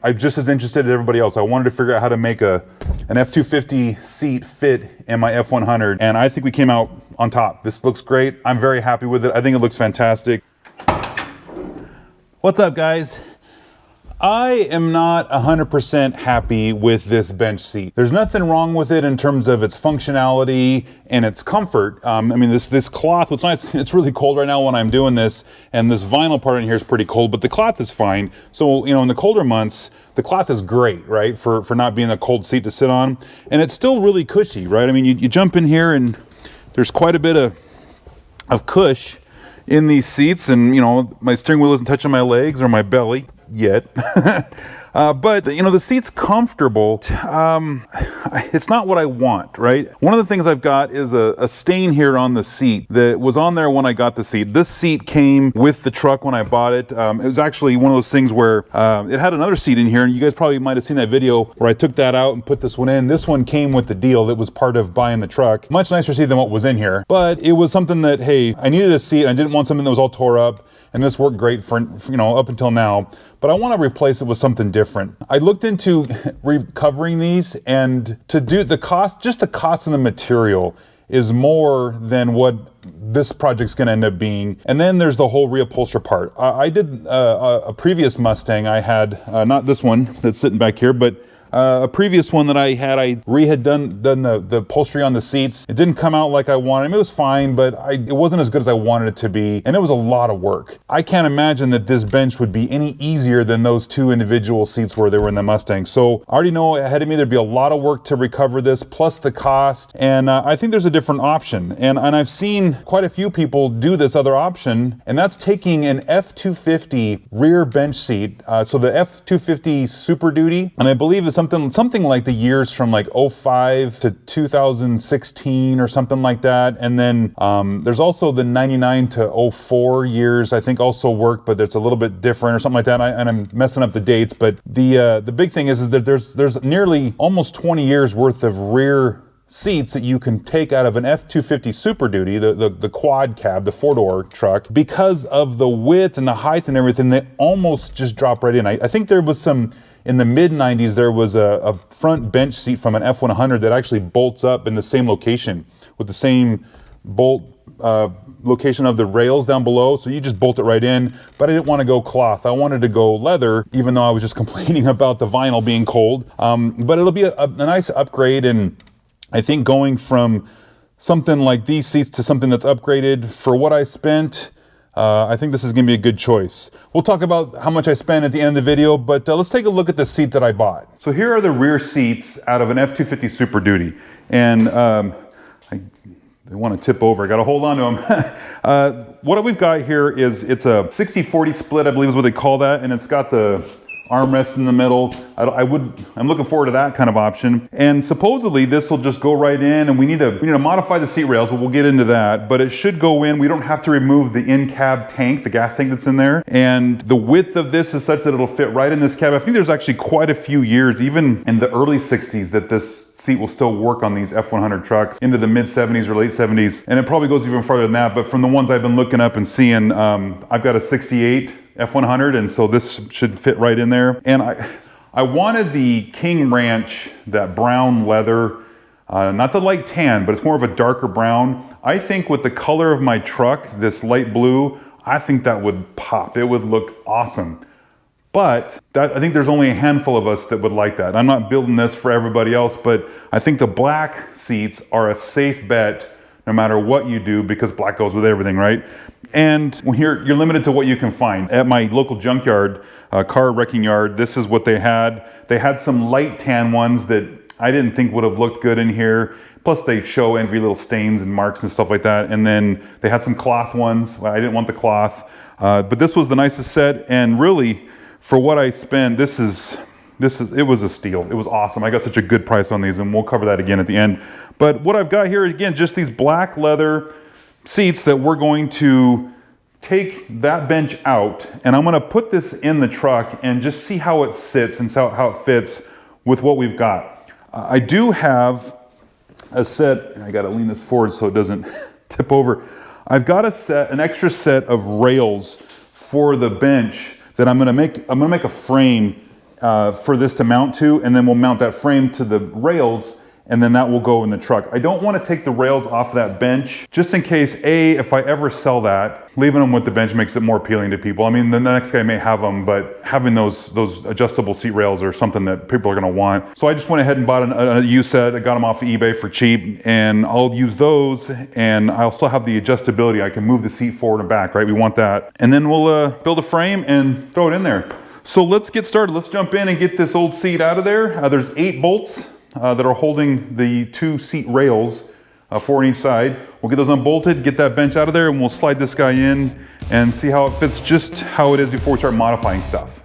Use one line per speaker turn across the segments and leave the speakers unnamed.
I'm just as interested as everybody else. I wanted to figure out how to make an F250 seat fit in my F100, and I think we came out on top. This looks great. I'm very happy with it. I think it looks fantastic. What's up, guys? I am not 100% happy with this bench seat. There's nothing wrong with it in terms of its functionality and its comfort. I mean, this cloth, what's nice, it's really cold right now when I'm doing this, and this vinyl part in here is pretty cold, but the cloth is fine. So, you know, in the colder months, the cloth is great, right, for not being a cold seat to sit on. And it's still really cushy, right? I mean, you jump in here and there's quite a bit of cush in these seats, and, you know, my steering wheel isn't touching my legs or my belly yet. But, you know, the seat's comfortable. It's not what I want, right? One of the things I've got is a stain here on the seat that was on there when I got the seat. This seat came with the truck when I bought it. It was actually one of those things where it had another seat in here, and you guys probably might have seen that video where I took that out and put this one in. This one came with the deal that was part of buying the truck. Much nicer seat than what was in here. But it was something that, hey, I needed a seat. I didn't want something that was all tore up. And this worked great for, you know, up until now, but I want to replace it with something different. I looked into recovering these, and to do the cost, just the cost of the material is more than what this project's going to end up being. And then there's the whole reupholster part. I did a previous Mustang. I had, not this one that's sitting back here, but a previous one that I had, I had done the upholstery on the seats. It didn't come out like I wanted. I mean, it was fine, but it wasn't as good as I wanted it to be, and it was a lot of work. I can't imagine that this bench would be any easier than those two individual seats where they were in the Mustang. So I already know ahead of me there'd be a lot of work to recover this, plus the cost, and I think there's a different option. And I've seen quite a few people do this other option, and that's taking an F250 rear bench seat. So the F250 Super Duty, and I believe it's something like the years from like 05 to 2016 or something like that. And then there's also the 99 to 04 years, I think also work, but it's a little bit different or something like that. And I'm messing up the dates, but the big thing is that there's nearly almost 20 years worth of rear seats that you can take out of an F250 Super Duty, the quad cab, the 4-door truck, because of the width and the height and everything. They almost just drop right in. I think there was some, in the mid-90s, there was a front bench seat from an F100 that actually bolts up in the same location with the same bolt location of the rails down below. So you just bolt it right in. But I didn't want to go cloth. I wanted to go leather, even though I was just complaining about the vinyl being cold. But it'll be a nice upgrade. And I think going from something like these seats to something that's upgraded for what I spent, I think this is going to be a good choice. We'll talk about how much I spent at the end of the video, but let's take a look at the seat that I bought. So here are the rear seats out of an F250 Super Duty. And they want to tip over. I got to hold on to them. What we've got here is it's a 60-40 split, I believe is what they call that. And it's got the armrest in the middle. I'm looking forward to that kind of option. And supposedly this will just go right in, and we need to modify the seat rails, but we'll get into that. But it should go in. We don't have to remove the in-cab tank, the gas tank that's in there. And the width of this is such that it'll fit right in this cab. I think there's actually quite a few years, even in the early 60s, that this seat will still work on these F100 trucks into the mid 70s or late 70s. And it probably goes even farther than that. But from the ones I've been looking up and seeing, I've got a 68 F100, and so this should fit right in there. And I wanted the King Ranch, that brown leather, not the light tan, but it's more of a darker brown. I think with the color of my truck, this light blue, I think that would pop. It would look awesome. But I think there's only a handful of us that would like that. I'm not building this for everybody else, but I think the black seats are a safe bet no matter what you do, because black goes with everything, right? And when you're limited to what you can find. At my local junkyard, car wrecking yard, this is what they had. They had some light tan ones that I didn't think would have looked good in here. Plus they show every little stains and marks and stuff like that. And then they had some cloth ones. I didn't want the cloth, but this was the nicest set. And really, for what I spent, it was a steal. It was awesome. I got such a good price on these, and we'll cover that again at the end. But what I've got here, again, just these black leather seats that we're going to take that bench out, and I'm gonna put this in the truck and just see how it sits and how it fits with what we've got. I do have a set, I gotta lean this forward so it doesn't tip over. I've got an extra set of rails for the bench that I'm gonna make a frame for this to mount to, and then we'll mount that frame to the rails, and then that will go in the truck. I don't want to take the rails off that bench, just in case, if I ever sell that, leaving them with the bench makes it more appealing to people. I mean, the next guy may have them, but having those adjustable seat rails are something that people are gonna want. So I just went ahead and bought a used set. I got them off of eBay for cheap, and I'll use those, and I also have the adjustability. I can move the seat forward and back, right? We want that. And then we'll build a frame and throw it in there. So let's get started. Let's jump in and get this old seat out of there. There's 8 bolts that are holding the 2 seat rails, 4 on each side. We'll get those unbolted, get that bench out of there, and we'll slide this guy in and see how it fits just how it is before we start modifying stuff.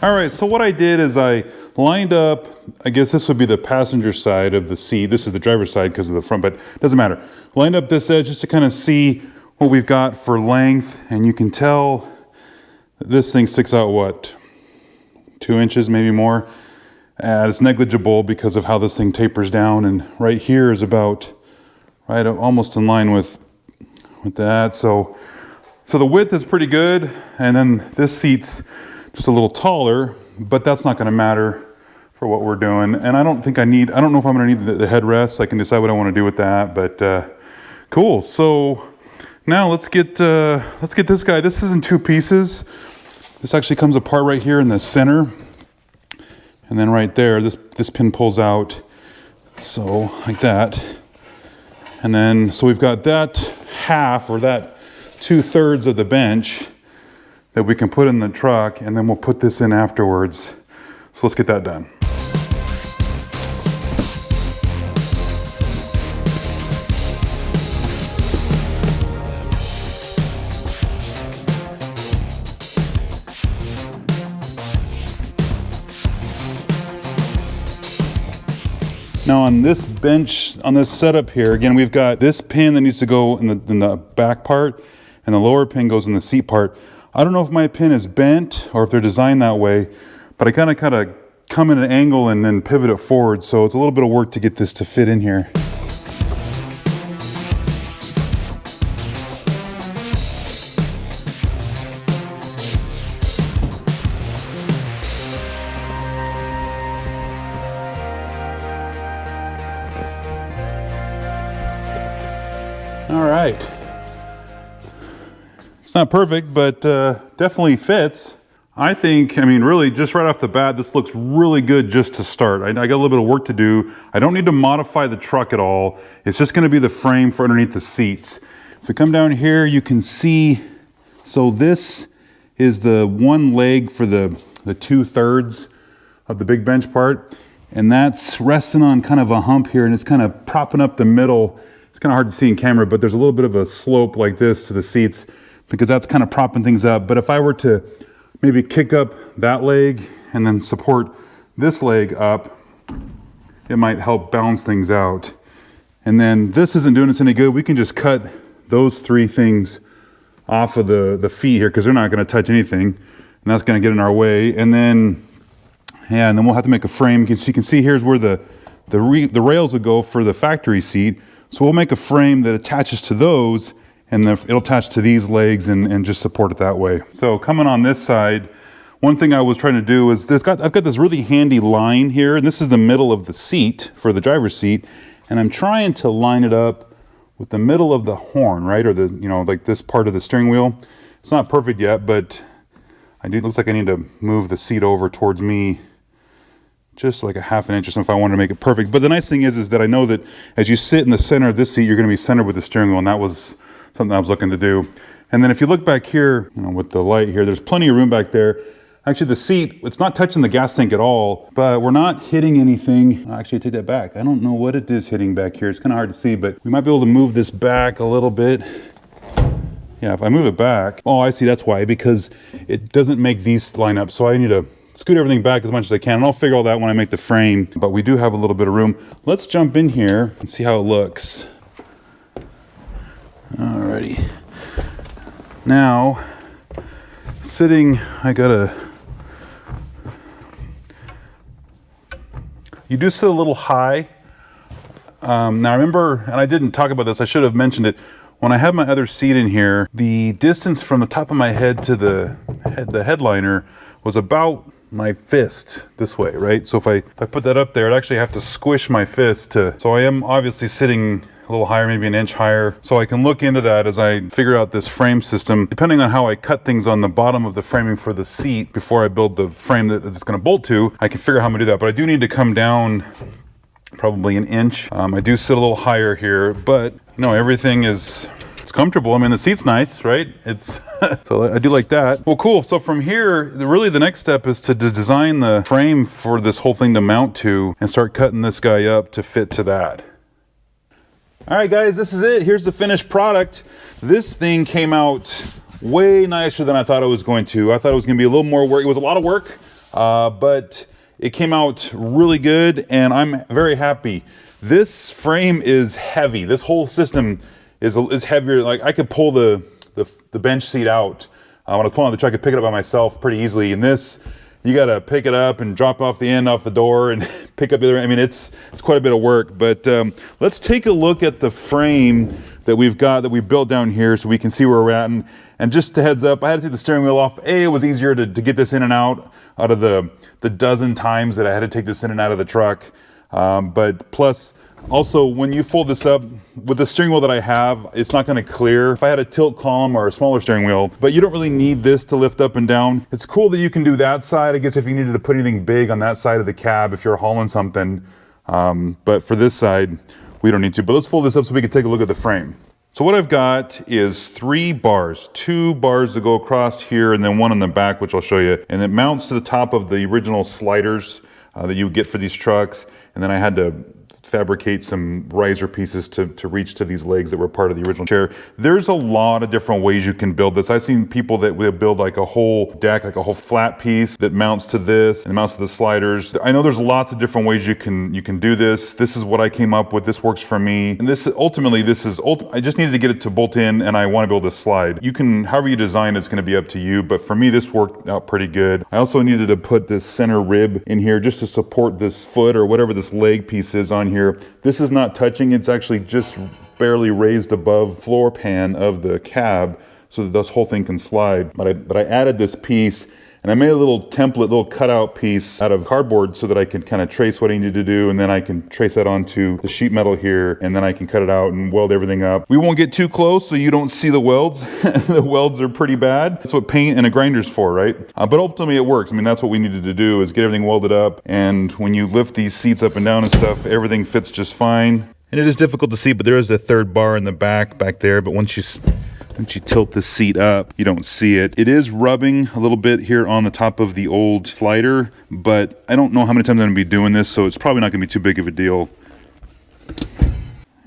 All right, so what I did is I lined up, I guess this would be the passenger side of the seat. This is the driver's side because of the front, but it doesn't matter. Lined up this edge just to kind of see what we've got for length, and you can tell this thing sticks out, what, 2 inches, maybe more? And it's negligible because of how this thing tapers down, and right here is about, right, almost in line with that. So the width is pretty good, and then this seat's just a little taller, but that's not gonna matter for what we're doing. And I don't know if I'm gonna need the headrest. I can decide what I wanna do with that, but cool. So now let's get this guy. This is in 2 pieces. This actually comes apart right here in the center. And then right there, this pin pulls out, so like that. And then, so we've got that half, or that 2/3 of the bench that we can put in the truck, and then we'll put this in afterwards. So let's get that done. Now on this bench, on this setup here, again, we've got this pin that needs to go in the back part, and the lower pin goes in the seat part. I don't know if my pin is bent or if they're designed that way, but I kind of come in an angle and then pivot it forward. So it's a little bit of work to get this to fit in here. All right. It's not perfect, but definitely fits. I think, I mean, really, just right off the bat, this looks really good just to start. I got a little bit of work to do. I don't need to modify the truck at all. It's just gonna be the frame for underneath the seats. If we come down here, you can see, so this is the one leg for the 2/3 of the big bench part, and that's resting on kind of a hump here, and it's kind of propping up the middle. It's kind of hard to see in camera, but there's a little bit of a slope like this to the seats, because that's kind of propping things up. But if I were to maybe kick up that leg and then support this leg up, it might help balance things out. And then this isn't doing us any good. We can just cut those 3 things off of the feet here, because they're not going to touch anything, and that's going to get in our way. And then, yeah, and then we'll have to make a frame. So you can see here's where the rails would go for the factory seat. So we'll make a frame that attaches to those, and it'll attach to these legs and just support it that way. So coming on this side, one thing I was trying to do is I've got this really handy line here, and this is the middle of the seat for the driver's seat, and I'm trying to line it up with the middle of the horn, right? Or like this part of the steering wheel. It's not perfect yet, but it looks like I need to move the seat over towards me just like a 1/2 inch or something if I wanted to make it perfect. But the nice thing is that I know that as you sit in the center of this seat, you're gonna be centered with the steering wheel, and that was something I was looking to do. And then if you look back here, with the light here, there's plenty of room back there. Actually, the seat, it's not touching the gas tank at all, but we're not hitting anything. Actually, take that back. I don't know what it is hitting back here. It's kind of hard to see, but we might be able to move this back a little bit. Yeah, if I move it back, oh, I see, that's why, because it doesn't make these line up. So I need to scoot everything back as much as I can, and I'll figure all that when I make the frame, but we do have a little bit of room. Let's jump in here and see how it looks. Alrighty. Now, sitting, you do sit a little high. Now I remember, and I didn't talk about this, I should have mentioned it, when I had my other seat in here, the distance from the top of my head to the headliner was about my fist this way, right? So if I put that up there, I'd actually have to squish my fist so I am obviously sitting a little higher, maybe an inch higher. So I can look into that as I figure out this frame system. Depending on how I cut things on the bottom of the framing for the seat before I build the frame that it's gonna bolt to, I can figure out how I'm gonna do that. But I do need to come down probably an inch. I do sit a little higher here, but you know, everything it's comfortable. I mean, the seat's nice, right? It's so I do like that. Well, cool. So from here, really the next step is to design the frame for this whole thing to mount to and start cutting this guy up to fit to that. All right, guys, this is it. Here's the finished product. This thing came out way nicer than I thought it was going to. I thought it was gonna be a little more work. It was a lot of work, but it came out really good, and I'm very happy. This frame is heavy. This whole system is heavier. Like, I could pull the bench seat out. When I was pulling on the truck, I could pick it up by myself pretty easily. And this, you gotta pick it up and drop off the end off the door and pick up the other. I mean, it's quite a bit of work. But let's take a look at the frame that we've got, that we built down here, so we can see where we're at. And just a heads up, I had to take the steering wheel off. It was easier to get this in and out of the dozen times that I had to take this in and out of the truck. But plus, also, when you fold this up, with the steering wheel that I have, it's not gonna clear. If I had a tilt column or a smaller steering wheel, but you don't really need this to lift up and down. It's cool that you can do that side, I guess, if you needed to put anything big on that side of the cab, if you're hauling something. But for this side, we don't need to. But let's fold this up so we can take a look at the frame. So what I've got is 3 bars, 2 bars that go across here and then one on the back, which I'll show you. And it mounts to the top of the original sliders that you get for these trucks. And then I had to fabricate some riser pieces to reach to these legs that were part of the original chair. There's a lot of different ways you can build this. I've seen people that will build like a whole deck, like a whole flat piece that mounts to this and mounts to the sliders. I know there's lots of different ways you can do this. This is what I came up with. This works for me. And this ultimately, I just needed to get it to bolt in, and I want to be able to slide. You can, however you design it's going to be up to you, but for me, this worked out pretty good. I also needed to put this center rib in here just to support this foot or whatever this leg piece is on here. This is not touching, it's actually just barely raised above floor pan of the cab so that this whole thing can slide. But I added this piece, and I made a little template, little cutout piece out of cardboard so that I can kind of trace what I need to do, and then I can trace that onto the sheet metal here, and then I can cut it out and weld everything up. We won't get too close so you don't see the welds. The welds are pretty bad. That's what paint and a grinder's for, right? But ultimately it works. I mean, that's what we needed to do, is get everything welded up, and when you lift these seats up and down and stuff, everything fits just fine. And it is difficult to see, but there is the 3rd bar in the back there, but once you tilt the seat up, you don't see it. It is rubbing a little bit here on the top of the old slider, but I don't know how many times I'm gonna be doing this, so it's probably not gonna be too big of a deal.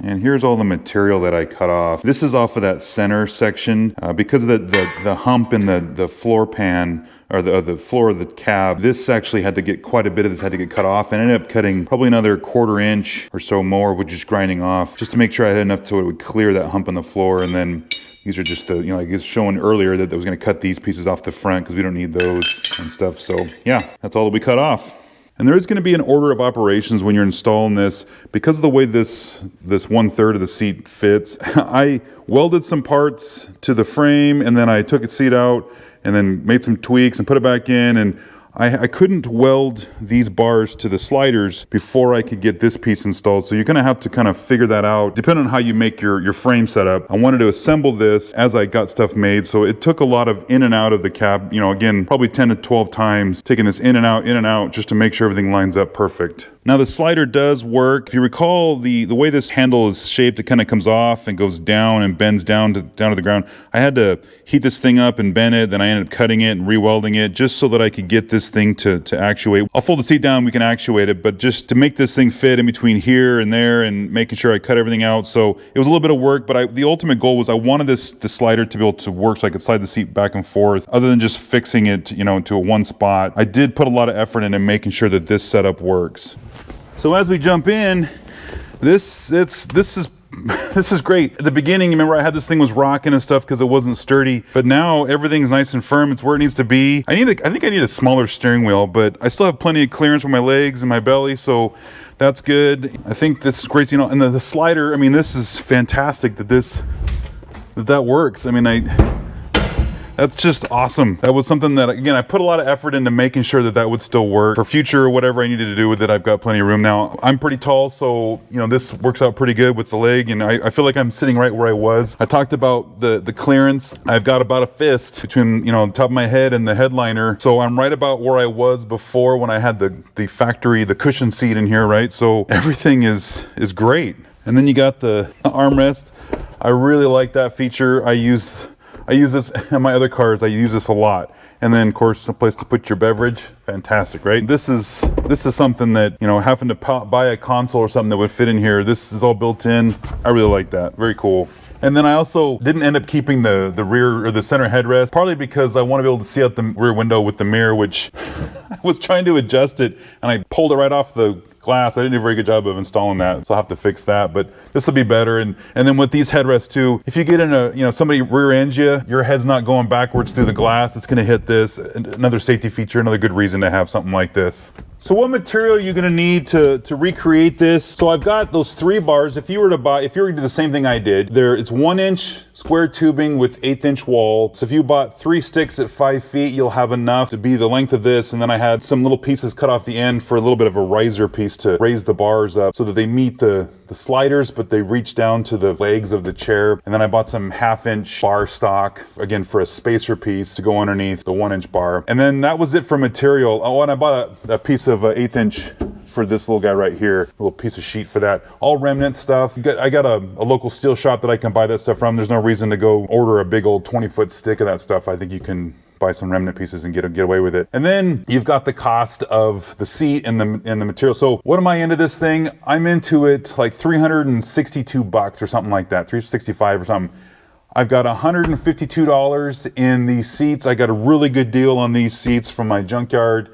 And here's all the material that I cut off. This is off of that center section. Because of the hump in the floor pan, or the floor of the cab, this actually had to get, quite a bit of this had to get cut off, and I ended up cutting probably another 1/4 inch or so more, with just grinding off, just to make sure I had enough so it would clear that hump on the floor. And then these are just the, like I was showing earlier, that I was gonna cut these pieces off the front because we don't need those and stuff. So yeah, that's all that we cut off. And there is going to be an order of operations when you're installing this. Because of the way this 1/3 of the seat fits, I welded some parts to the frame, and then I took its seat out and then made some tweaks and put it back in. And I couldn't weld these bars to the sliders before I could get this piece installed. So you're gonna have to kind of figure that out depending on how you make your frame setup. I wanted to assemble this as I got stuff made. So it took a lot of in and out of the cab, again, probably 10 to 12 times, taking this in and out, just to make sure everything lines up perfect. Now the slider does work. If you recall, the way this handle is shaped, it kind of comes off and goes down and bends down to the ground. I had to heat this thing up and bend it, then I ended up cutting it and re-welding it just so that I could get this thing to actuate. I'll fold the seat down, we can actuate it, but just to make this thing fit in between here and there and making sure I cut everything out. So it was a little bit of work, but the ultimate goal was I wanted the slider to be able to work so I could slide the seat back and forth other than just fixing it, you know, into a one spot. I did put a lot of effort into making sure that this setup works. So as we jump in, this is great. At the beginning, remember I had this thing was rocking and stuff because it wasn't sturdy, but now everything's nice and firm. It's where it needs to be. I think I need a smaller steering wheel, but I still have plenty of clearance for my legs and my belly, so that's good. I think this is great, you know, and the slider, I mean, this is fantastic that works. I mean, that's just awesome. That was something that, again, I put a lot of effort into making sure that would still work. For future, whatever I needed to do with it, I've got plenty of room. Now, I'm pretty tall, so, you know, this works out pretty good with the leg, and I feel like I'm sitting right where I was. I talked about the clearance. I've got about a fist between, you know, the top of my head and the headliner, so I'm right about where I was before when I had the factory, the cushion seat in here, right? So everything is great. And then you got the armrest. I really like that feature. I use this in my other cars. I use this a lot. And then of course, some place to put your beverage. Fantastic, right? This is something that, you know, having to buy a console or something that would fit in here. This is all built in. I really like that. Very cool. And then I also didn't end up keeping the rear or the center headrest, partly because I want to be able to see out the rear window with the mirror, which I was trying to adjust it and I pulled it right off the glass. I didn't do a very good job of installing that, so I'll have to fix that, but this will be better. And then with these headrests too, if you get in a, you know, somebody rear ends you, your head's not going backwards through the glass, it's gonna hit this. Another safety feature, another good reason to have something like this. So what material are you gonna need to recreate this? So I've got those 3 bars. If you were to do the same thing I did, it's 1-inch square tubing with 1/8-inch wall. So if you bought 3 sticks at 5 feet, you'll have enough to be the length of this. And then I had some little pieces cut off the end for a little bit of a riser piece to raise the bars up so that they meet the sliders, but they reach down to the legs of the chair. And then I bought some 1/2-inch bar stock, again, for a spacer piece to go underneath the 1-inch bar. And then that was it for material. Oh, and I bought a piece of 1/8-inch for this little guy right here, a little piece of sheet for that. All remnant stuff. I got a local steel shop that I can buy that stuff from. There's no reason to go order a big old 20-foot stick of that stuff. I think you can buy some remnant pieces and get away with it. And then you've got the cost of the seat and the material. So what am I into this thing? I'm into it like $362 or something like that, $365 or something. I've got $152 in these seats. I got a really good deal on these seats from my junkyard.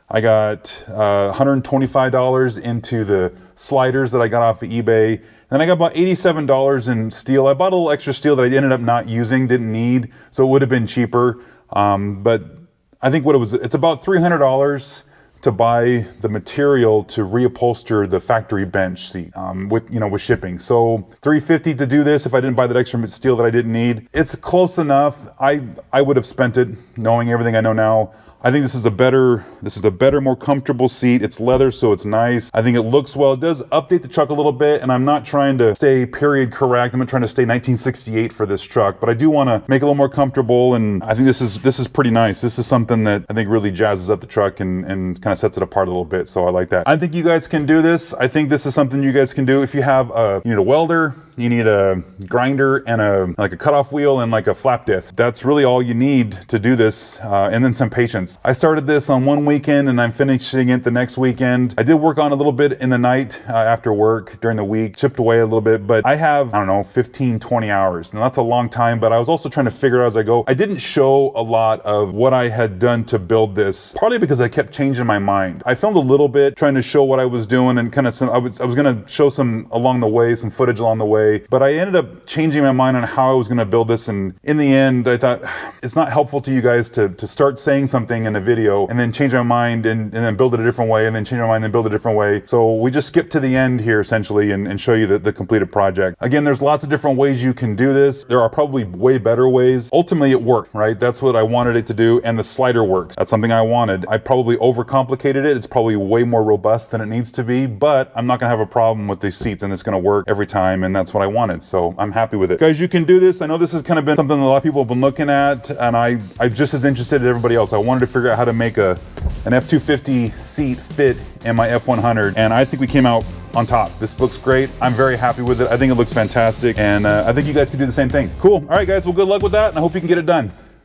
I got $125 into the sliders that I got off of eBay. Then I got about $87 in steel. I bought a little extra steel that I ended up not using, didn't need, so it would have been cheaper. But I think it's about $300 to buy the material to reupholster the factory bench seat with shipping. So $350 to do this if I didn't buy that extra steel that I didn't need. It's close enough. I would have spent it knowing everything I know now. I think this is a better, more comfortable seat. It's leather, so it's nice. I think it looks well. It does update the truck a little bit, and I'm not trying to stay period correct. I'm not trying to stay 1968 for this truck, but I do want to make it a little more comfortable, and I think this is pretty nice. This is something that I think really jazzes up the truck and kind of sets it apart a little bit, so I like that. I think you guys can do this. I think this is something you guys can do. If you have you need a welder, you need a grinder and a cutoff wheel and like a flap disc. That's really all you need to do this, and then some patience. I started this on one weekend and I'm finishing it the next weekend. I did work on a little bit in the night after work during the week, chipped away a little bit, but I have, 15, 20 hours. And that's a long time, but I was also trying to figure out as I go. I didn't show a lot of what I had done to build this, partly because I kept changing my mind. I filmed a little bit trying to show what I was doing and kind of I was gonna show some along the way, some footage along the way, but I ended up changing my mind on how I was gonna build this. And in the end, I thought it's not helpful to you guys to start saying something in a video and then change my mind and then build it a different way and then change my mind and build it a different way. So we just skip to the end here essentially and show you the completed project. Again, there's lots of different ways you can do this. There are probably way better ways. Ultimately it worked, right? That's what I wanted it to do, and the slider works. That's something I wanted. I probably overcomplicated it. It's probably way more robust than it needs to be, but I'm not gonna have a problem with these seats and it's gonna work every time, and that's what I wanted. So I'm happy with it. Guys, you can do this. I know this has kind of been something that a lot of people have been looking at, and I'm just as interested as everybody else. I wanted to figure out how to make an an F250 seat fit in my F100, and I think we came out on top. This looks great. I'm very happy with it. I think it looks fantastic, and I think you guys can do the same thing. Cool. All right, guys, well, good luck with that, and I hope you can get it done.